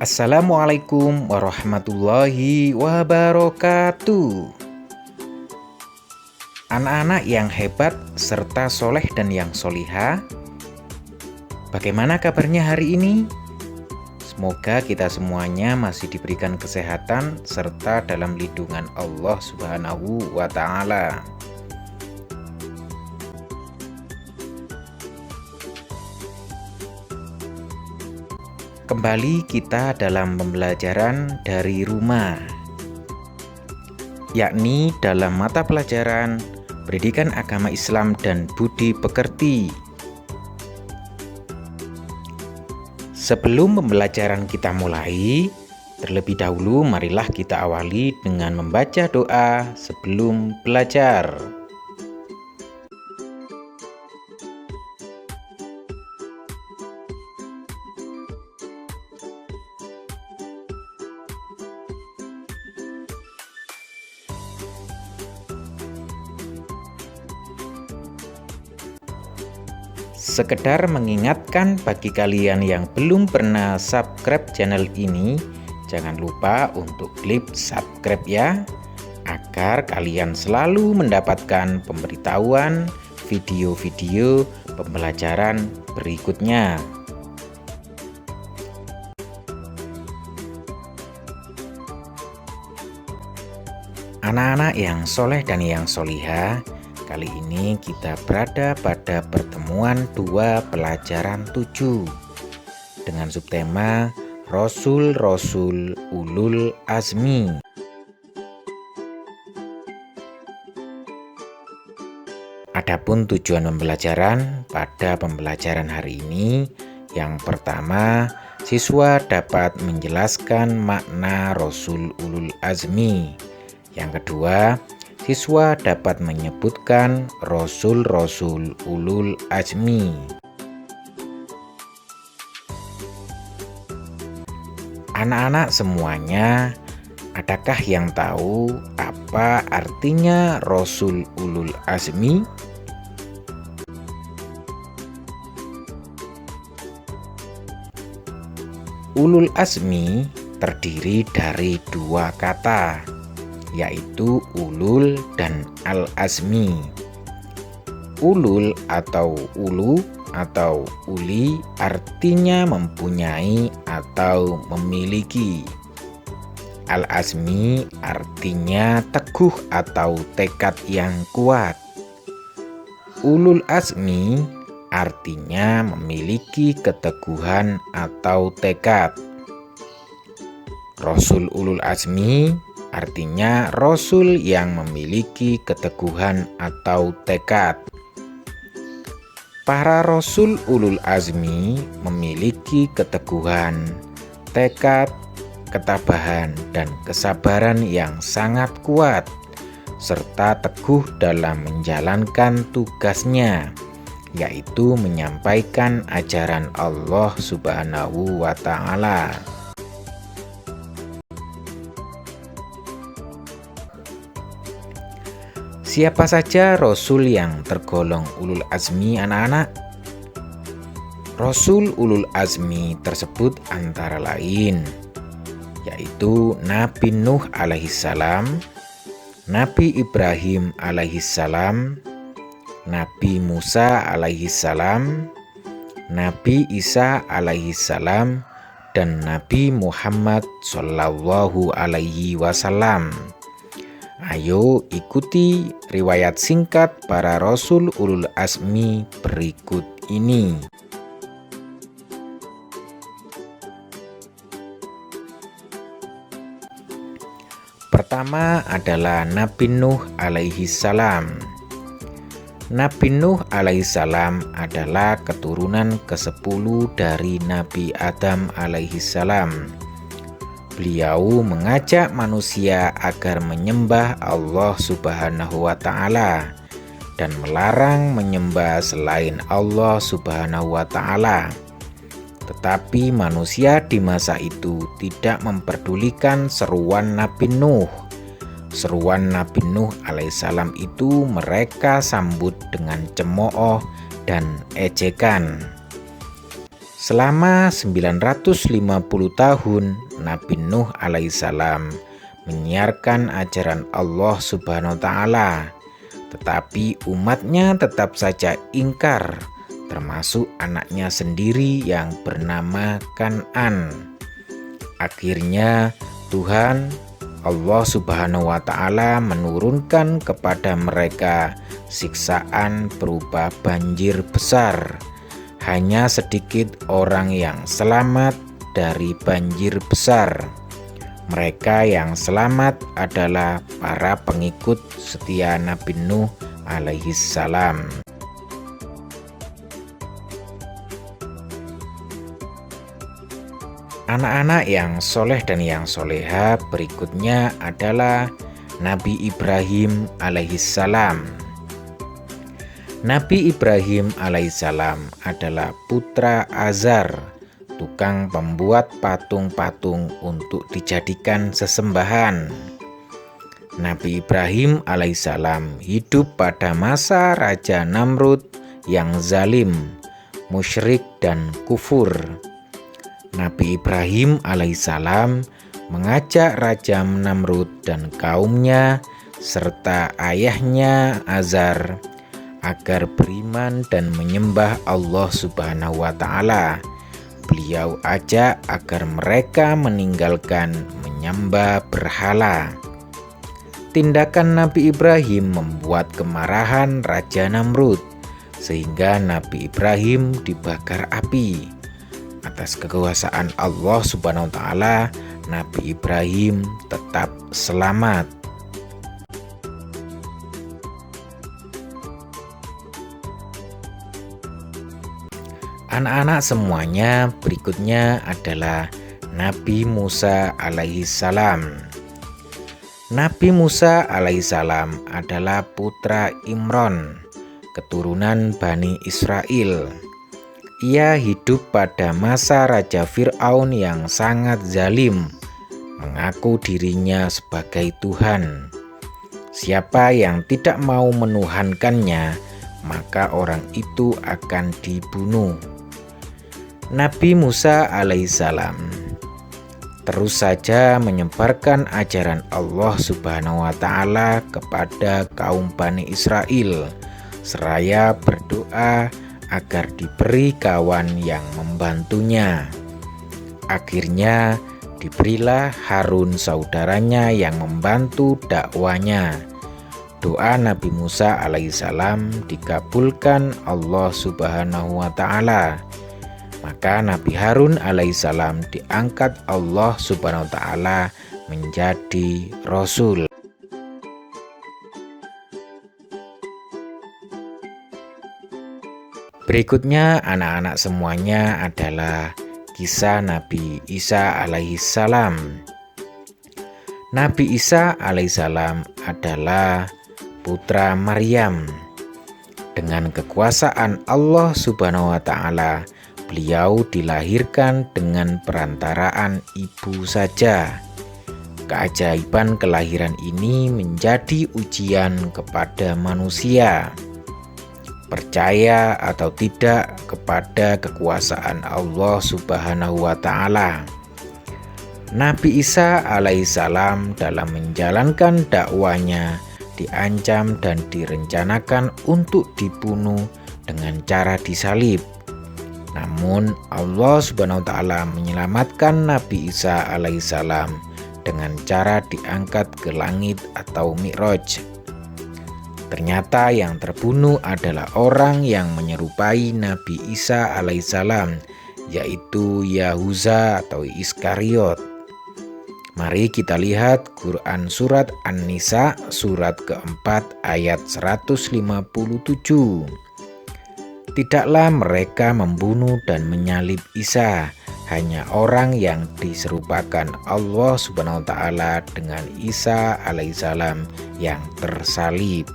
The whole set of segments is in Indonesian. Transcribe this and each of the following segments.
Assalamualaikum warahmatullahi wabarakatuh. Anak-anak yang hebat serta soleh dan yang solihah, bagaimana kabarnya hari ini? Semoga kita semuanya masih diberikan kesehatan serta dalam lindungan Allah Subhanahu wa Ta'ala. Kembali kita dalam pembelajaran dari rumah, yakni dalam mata pelajaran Pendidikan Agama Islam dan Budi Pekerti. Sebelum pembelajaran kita mulai, terlebih dahulu marilah kita awali dengan membaca doa sebelum belajar. Sekedar mengingatkan bagi kalian yang belum pernah subscribe channel ini, jangan lupa untuk klik subscribe ya, agar kalian selalu mendapatkan pemberitahuan video-video pembelajaran berikutnya. Anak-anak yang soleh dan yang solihah, kali ini kita berada pada pertemuan 2 pelajaran 7 dengan subtema Rasul-Rasul Ulul Azmi. Adapun tujuan pembelajaran pada pembelajaran hari ini, yang pertama, siswa dapat menjelaskan makna Rasul Ulul Azmi. Yang kedua, siswa dapat menyebutkan Rasul-Rasul Ulul Azmi. Anak-anak semuanya, adakah yang tahu apa artinya Rasul Ulul Azmi? Ulul Azmi terdiri dari 2 kata, yaitu ulul dan al-azmi. Ulul atau ulu atau uli artinya mempunyai atau memiliki. Al-azmi artinya teguh atau tekad yang kuat. Ulul azmi artinya memiliki keteguhan atau tekad. Rasul Ulul Azmi artinya Rasul yang memiliki keteguhan atau tekad. Para Rasul Ulul Azmi memiliki keteguhan, tekad, ketabahan, dan kesabaran yang sangat kuat, serta teguh dalam menjalankan tugasnya, yaitu menyampaikan ajaran Allah Subhanahu wa Ta'ala. Siapa saja Rasul yang tergolong Ulul Azmi anak-anak? Rasul Ulul Azmi tersebut antara lain, yaitu Nabi Nuh alaihissalam, Nabi Ibrahim alaihissalam, Nabi Musa alaihissalam, Nabi Isa alaihissalam, dan Nabi Muhammad sallallahu alaihi wasallam. Ayo ikuti riwayat singkat para Rasul Ulul Azmi berikut ini. Pertama adalah Nabi Nuh alaihissalam. Nabi Nuh alaihissalam adalah keturunan ke-10 dari Nabi Adam alaihissalam. Beliau mengajak manusia agar menyembah Allah Subhanahu wa Ta'ala dan melarang menyembah selain Allah Subhanahu wa Ta'ala. Tetapi manusia di masa itu tidak memperdulikan seruan Nabi Nuh. seruan Nabi Nuh alaihissalam itu mereka sambut dengan cemooh dan ejekan. Selama 950 tahun Nabi Nuh alaihissalam menyiarkan ajaran Allah Subhanahu wa Ta'ala, tetapi umatnya tetap saja ingkar, termasuk anaknya sendiri yang bernama Kan'an. Akhirnya Tuhan Allah Subhanahu wa Ta'ala menurunkan kepada mereka siksaan berupa banjir besar. Hanya sedikit orang yang selamat dari banjir besar. Mereka yang selamat adalah para pengikut setia Nabi Nuh alaihissalam. Anak-anak yang soleh dan yang soleha berikutnya adalah Nabi Ibrahim alaihissalam. Nabi Ibrahim alaihissalam adalah putra Azar, tukang pembuat patung-patung untuk dijadikan sesembahan. Nabi Ibrahim alaihissalam hidup pada masa Raja Namrud yang zalim, musyrik dan kufur. Nabi Ibrahim alaihissalam mengajak Raja Namrud dan kaumnya serta ayahnya Azar agar beriman dan menyembah Allah Subhanahu wa Ta'ala. Beliau ajak agar mereka meninggalkan menyembah berhala. Tindakan Nabi Ibrahim membuat kemarahan Raja Namrud, sehingga Nabi Ibrahim dibakar api. Atas kekuasaan Allah Subhanahu wa Ta'ala, Nabi Ibrahim tetap selamat. Anak-anak semuanya, berikutnya adalah Nabi Musa alaihissalam. Nabi Musa alaihissalam adalah putra Imron, keturunan Bani Israel. Ia hidup pada masa Raja Fir'aun yang sangat zalim, mengaku dirinya sebagai Tuhan. Siapa yang tidak mau menuhankannya, maka orang itu akan dibunuh. Nabi Musa alaihissalam terus saja menyebarkan ajaran Allah Subhanahu wa Ta'ala kepada kaum Bani Israel, seraya berdoa agar diberi kawan yang membantunya. Akhirnya diberilah Harun saudaranya yang membantu dakwanya. Doa Nabi Musa alaihissalam dikabulkan Allah Subhanahu wa Ta'ala. Maka Nabi Harun alaihissalam diangkat Allah Subhanahu wa Ta'ala menjadi Rasul. Berikutnya anak-anak semuanya adalah kisah Nabi Isa alaihissalam. Nabi Isa alaihissalam adalah putra Maryam. Dengan kekuasaan Allah Subhanahu wa Ta'ala, beliau dilahirkan dengan perantaraan ibu saja. Keajaiban kelahiran ini menjadi ujian kepada manusia. Percaya atau tidak kepada kekuasaan Allah Subhanahu wa Ta'ala. Nabi Isa alaihissalam dalam menjalankan dakwanya diancam dan direncanakan untuk dibunuh dengan cara disalib. Namun Allah Subhanahu wa Ta'ala menyelamatkan Nabi Isa alaihissalam dengan cara diangkat ke langit atau Mi'raj. Ternyata yang terbunuh adalah orang yang menyerupai Nabi Isa alaihissalam, yaitu Yahuza atau Iskariot. Mari kita lihat Quran surat An-Nisa surat keempat ayat 157. Tidaklah mereka membunuh dan menyalib Isa, hanya orang yang diserupakan Allah Subhanahu wa Ta'ala dengan Isa alaihissalam yang tersalib.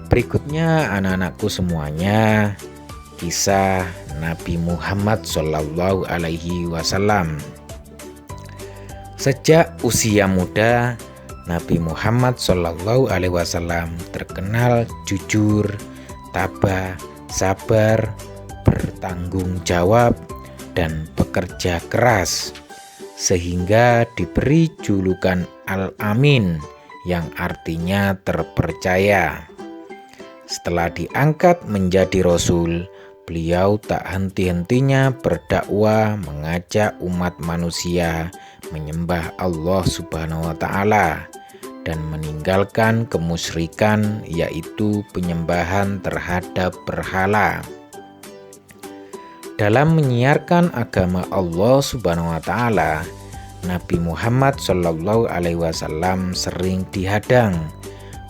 Berikutnya anak-anakku semuanya, kisah Nabi Muhammad Shallallahu Alaihi Wasallam. Sejak usia muda, Nabi Muhammad Shallallahu Alaihi Wasallam terkenal jujur, tabah, sabar, bertanggung jawab, dan bekerja keras, sehingga diberi julukan Al-Amin yang artinya terpercaya. Setelah diangkat menjadi Rasul, beliau tak henti-hentinya berdakwah, mengajak umat manusia menyembah Allah Subhanahu wa Ta'ala dan meninggalkan kemusyrikan, yaitu penyembahan terhadap berhala. Dalam menyiarkan agama Allah Subhanahu wa Ta'ala, Nabi Muhammad Shallallahu Alaihi Wasallam sering dihadang,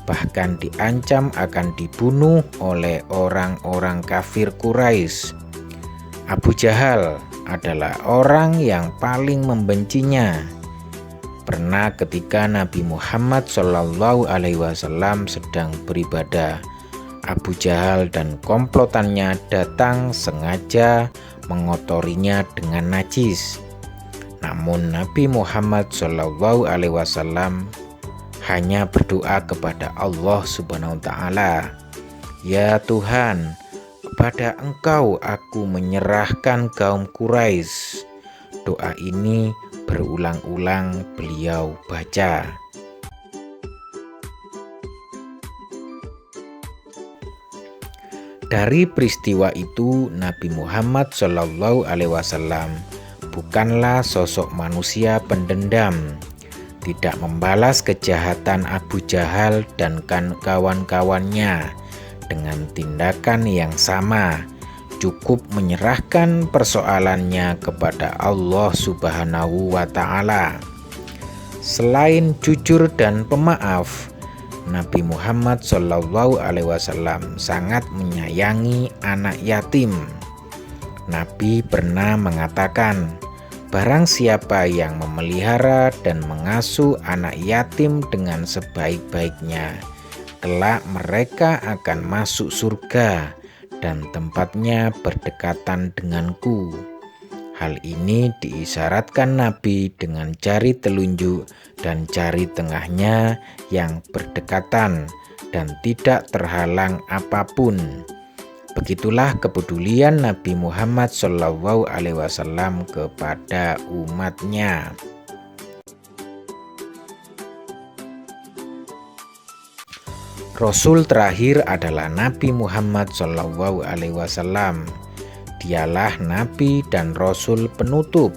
bahkan diancam akan dibunuh oleh orang-orang kafir Quraisy. Abu Jahal adalah orang yang paling membencinya. Pernah ketika Nabi Muhammad Shallallahu Alaihi Wasallam sedang beribadah, Abu Jahal dan komplotannya datang sengaja mengotorinya dengan najis. Namun Nabi Muhammad Shallallahu Alaihi Wasallam hanya berdoa kepada Allah Subhanahu wa Ta'ala, "Ya Tuhan, kepada Engkau aku menyerahkan kaum Quraisy." Doa ini berulang-ulang beliau baca. Dari peristiwa itu, Nabi Muhammad Shallallahu Alaihi Wasallam bukanlah sosok manusia pendendam, tidak membalas kejahatan Abu Jahal dan kawan-kawannya dengan tindakan yang sama, cukup menyerahkan persoalannya kepada Allah Subhanahu wa Ta'ala. Selain jujur dan pemaaf, Nabi Muhammad Shallallahu Alaihi Wasallam sangat menyayangi anak yatim. Nabi pernah mengatakan, "Barang siapa yang memelihara dan mengasuh anak yatim dengan sebaik-baiknya, kelak mereka akan masuk surga dan tempatnya berdekatan denganku." Hal ini diisyaratkan Nabi dengan jari telunjuk dan jari tengahnya yang berdekatan dan tidak terhalang apapun. Begitulah kepedulian Nabi Muhammad Shallallahu Alaihi Wasallam kepada umatnya. Rasul terakhir adalah Nabi Muhammad Shallallahu Alaihi Wasallam. Dialah Nabi dan Rasul penutup.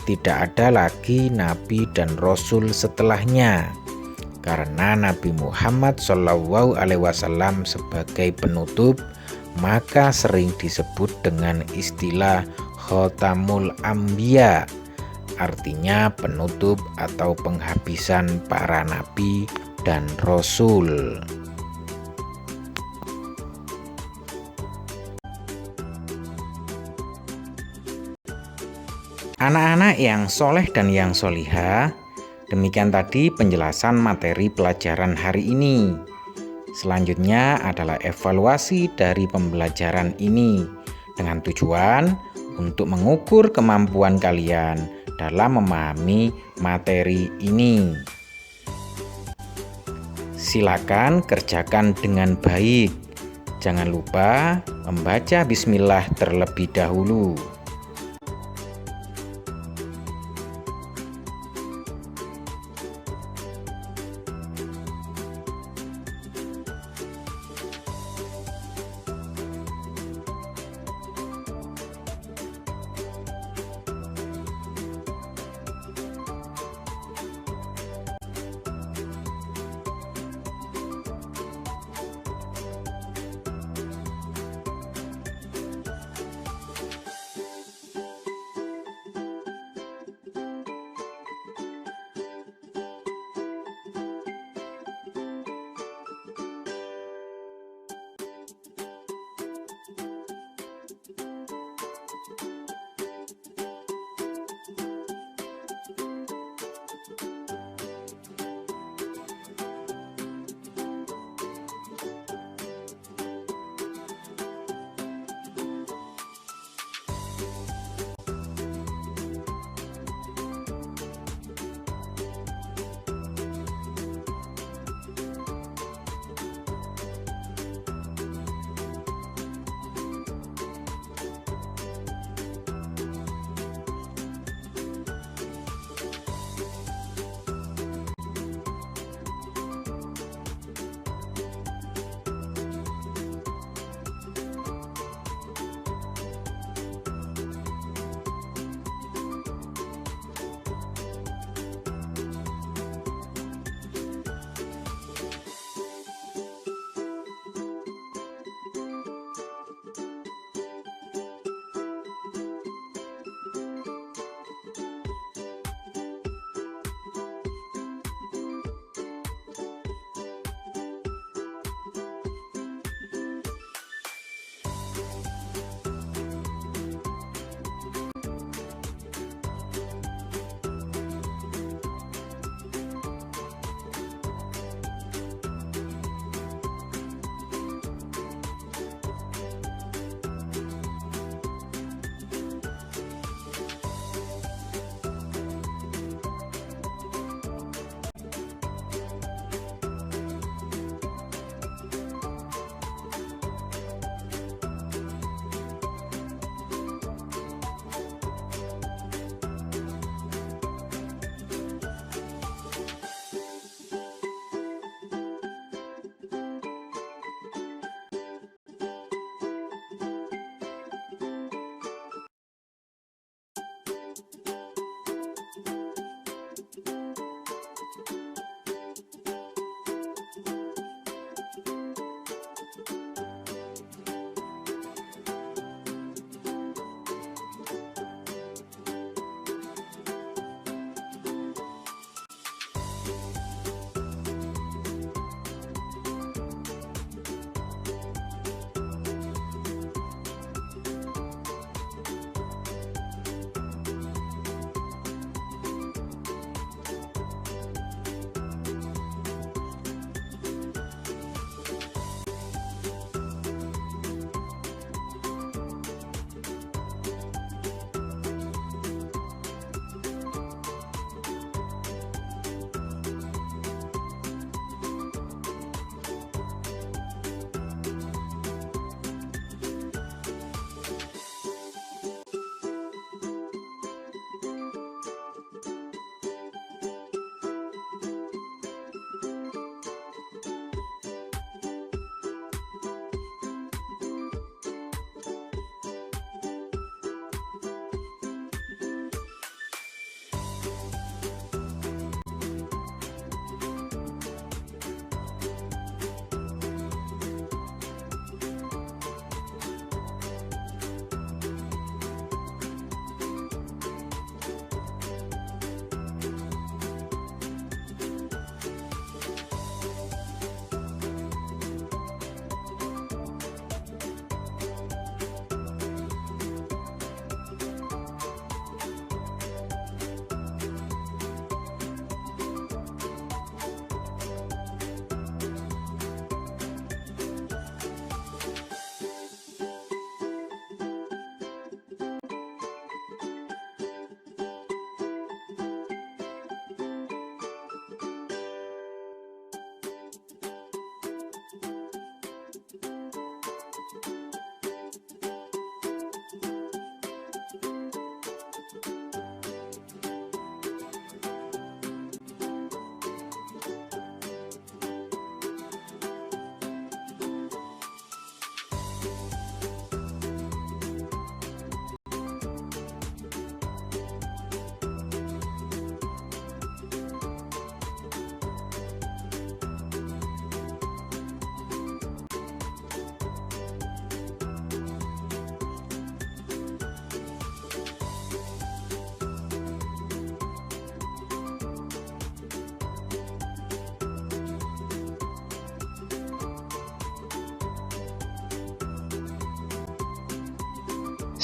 Tidak ada lagi Nabi dan Rasul setelahnya. Karena Nabi Muhammad Shallallahu Alaihi Wasallam sebagai penutup, maka sering disebut dengan istilah Khotamul Anbiya, artinya penutup atau penghabisan para nabi dan rasul. Anak-anak yang soleh dan yang solihah, demikian tadi penjelasan materi pelajaran hari ini. Selanjutnya adalah evaluasi dari pembelajaran ini dengan tujuan untuk mengukur kemampuan kalian dalam memahami materi ini. Silakan kerjakan dengan baik. Jangan lupa membaca bismillah terlebih dahulu.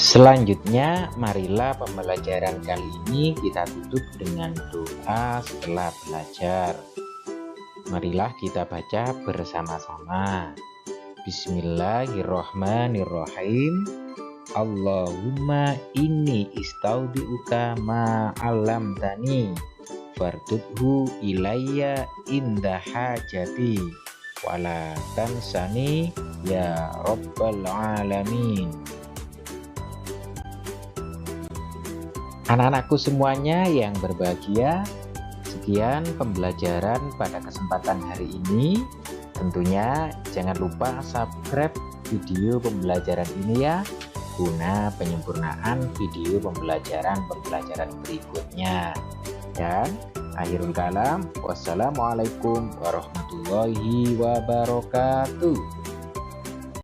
Selanjutnya, marilah pembelajaran kali ini kita tutup dengan doa setelah belajar. Marilah kita baca bersama-sama. Bismillahirrohmanirrohim. Allahumma inni istaudi'uka ma'alamtani fardudhu ilayya inda hajati wala tansani ya rabbal alamin. Anak-anakku semuanya yang berbahagia, sekian pembelajaran pada kesempatan hari ini. Tentunya jangan lupa subscribe video pembelajaran ini ya, guna penyempurnaan video pembelajaran berikutnya. Dan akhirul kalam, wassalamualaikum warahmatullahi wabarakatuh.